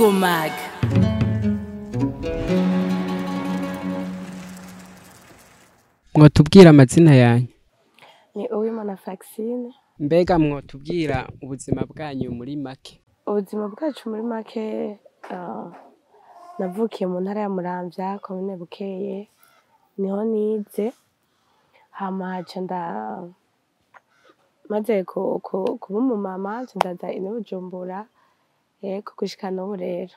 Infomag. Mwotubwira amazina yanyu? Ni Uwimana Faxine. Mbega mwotubwira ubuzima bwanyu muri make? Ubuzima bwacu muri make, navukiye mu ntara ya Muramvya, komine Bukeye, niho nize. Hama maze kuba umumama ndaza ino Bujumbura, yego gushika n'ubu rero.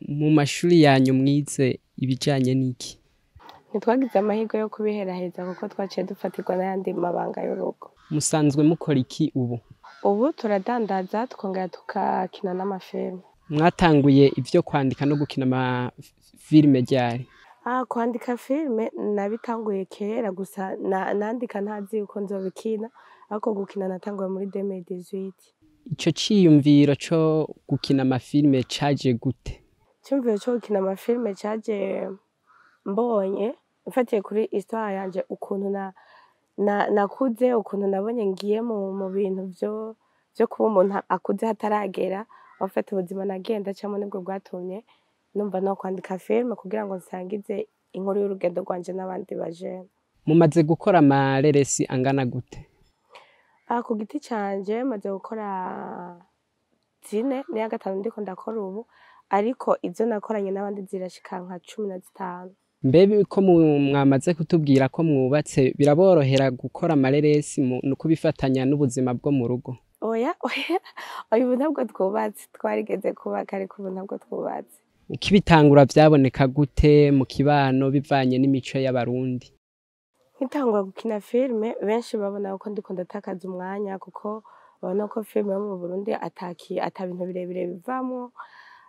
Mu mashuri yanyu mwize ibijanye n'iki? Ntitwagize amahirwe yo kubiheraheza kuko twaciye dufatirwa n'ayandi mabanga y'urugo. Musanzwe mukora iki ubu? Ubu turadandaza tukongera tukakina n'amafilme. Mwatanguye ivyo kwandika no gukina amafilme ryari? Kwandika filme nabitanguye kera, gusa nandika ntazi yuko nzobikina, ariko gukina natanguye muri 2018. Ico ciyumviro co gukina amafilme caje gute? Iciyumviro co gukina amafilme caje mbonye mfatiye kuri histoire yanje, ukuntu nakuze, ukuntu nabonye ngiye mu bintu vyo kuba umuntu akuze hataragera, abafata ubuzima nagenda camwo nibwo bwatumye numva no kwandika filme kugira ngo nsangize inkuru y'urugendo rwanje n'abandi bajene. Mumaze gukora amareresi angana gute? Ku giti canje maze gukora 4, niya gatanu ndiko ndakora ubu, ariko izo nakoranye n'abandi zirashika nka 15. Mbebe ko mwamaze kutubwira ko mwubatse, biraborohera gukora amareresi no kubifatanya n'ubuzima bwo mu rugo? Oya, ubu ntabwo twubatse, twarigeze kubaka ariko ubu ntabwo twubatse. Ukibitangura vyaboneka gute mu kibano bivanye n'imico y'abarundi? Nkitangura gukina filme benshi babona ko ndiko ndatakaza umwanya, kuko babona ko filme yo mu Burundi ata bintu birebire bivamwo,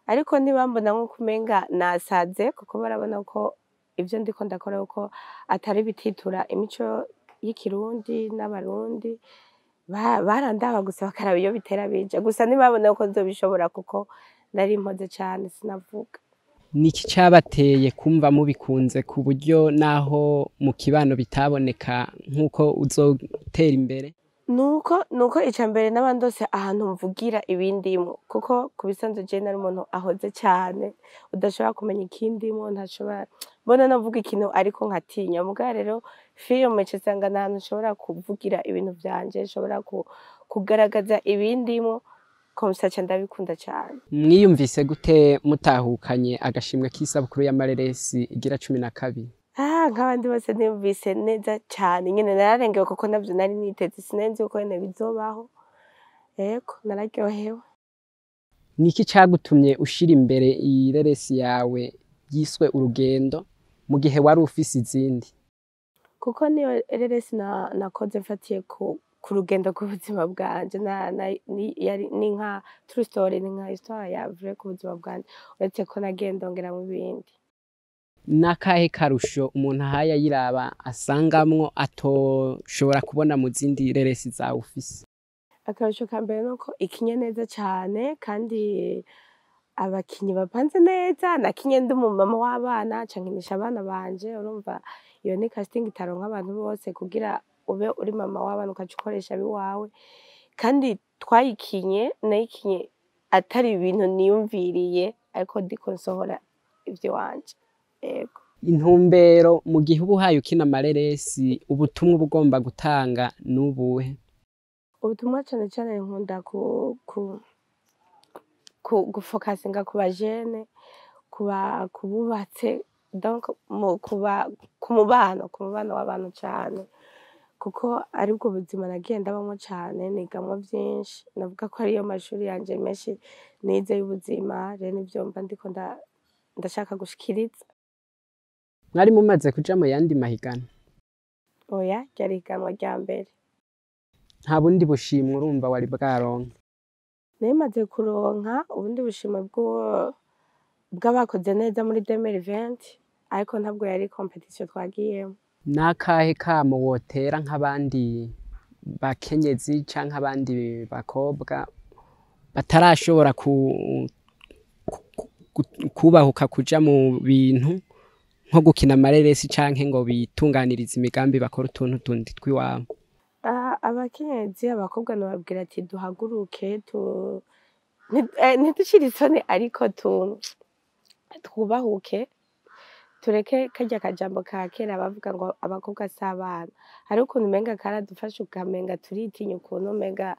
ariko ntibambona nko kumenga nasaze, kuko barabona ko ivyo ndiko ndakora uko atari bititura imico y'ikirundi n'abarundi. Barandaba gusa bakaraba iyo bitera bija, gusa ntibabona ko nzobishobora kuko nari mpoze cane sinavuga. Niki cabateye kumva mubikunze ku buryo naho mu kibano bitaboneka nkuko uzotera imbere? Nuko icambere n'abandose ahantu mvugira ibindimo, kuko kubisanzwe je nari umuntu ahoze cane, udashobora kumenya ikindimo, ntashobora mbona navuga ikintu ariko nkatinya. Muga rero filme cisanga nahantu nshobora kuvugira ibintu vyanje, nshobora kugaragaza ibindimo, komsa ca ndabikunda cane. Mwiyumvise gute mutahukanye agashimwe k'isabukuru y'amareresi igira 12? Nk'abandi bose niyumvise neza cane, nyene nararengewe kuko navyo nari niteze, sinenzi yuko nyene bizobaho. Yego nararyohewe. Niki cagutumye ushira imbere ireresi yawe yiswe Urugendo mu gihe wari ufise izindi? Kuko niyo reresi nakoze mfatiye ku rugendo rw'ubuzima bwanje, ni nka true story, ni nka histoire ya vrai ku buzima bwanje, uretse ko nagenda ngeramwo ibindi. Nakahe karusho umuntu ahaye ayiraba asangamwo atoshobora kubona mu zindi reresi zawe ufise? Akarusho ka mbere nuko ikinye neza cane, kandi abakinyi bapanze neza, nakinye ndi umumama w'abana, ca nkinisha abana banje. Urumva iyo ni casting itaronka abantu bose, kugira ube uri mama w'abana ukaca ukoresha abiwawe, kandi nayikinye atari ibintu niyumviriye, ariko ndiko nsohora ivy'iwanje. Yego. Intumbero mu gihe uba uhaye ukina amareresi, ubutumwa uba ugomba gutanga n'ubuhe? Ubutumwa cane cane nkunda gufokasinga ku bajene, kububatse, donc ku mubano w'abantu cane, kuko aribwo buzima nagiye ndabamwo cane, nigamwo vyinshi. Navuga ko ariyo mashuri yanje menshi nize y'ubuzima, rero nivyo mba ndiko ndashaka gushikiriza. Mwari mumaze kuja mu yandi mahiganwa? Oya, ryari higanwa rya mbere. Nta bundi bushimwe urumva wari bwaronka? Narimaze kuronka ubundi bushimwe bw'abakoze neza muri 2020, ariko ntabwo yari competition twagiyemwo. Nakahe kamo wotera nk'abandi bakenyezi canke abandi bakobwa batarashobora kubahuka kuja mu bintu nko gukina amareresi canke ngo bitunganirize imigambi bakora utuntu tundi twiwabo? Abakenyezi, abakobwa nobabwira ati duhaguruke ntidushire isoni ariko twubahuke tureke karya kajambo ka kera bavuga ngo abakobwa si abana hariho ukuntu umenga karadufashe ukamenga turitinya ukuntu umenga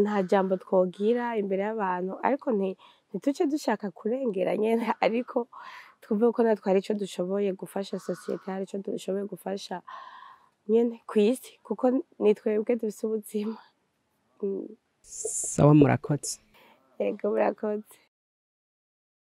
nta jambo twogira imbere y'abantu ariko ntituce dushaka kurengera nyene ariko twumve ko natwe hari ico dushoboye gufasha sosiyete hari ico dushoboye gufasha nyene kw'isi kuko ni twebwe dufise ubuzima sawa murakoze ego murakoze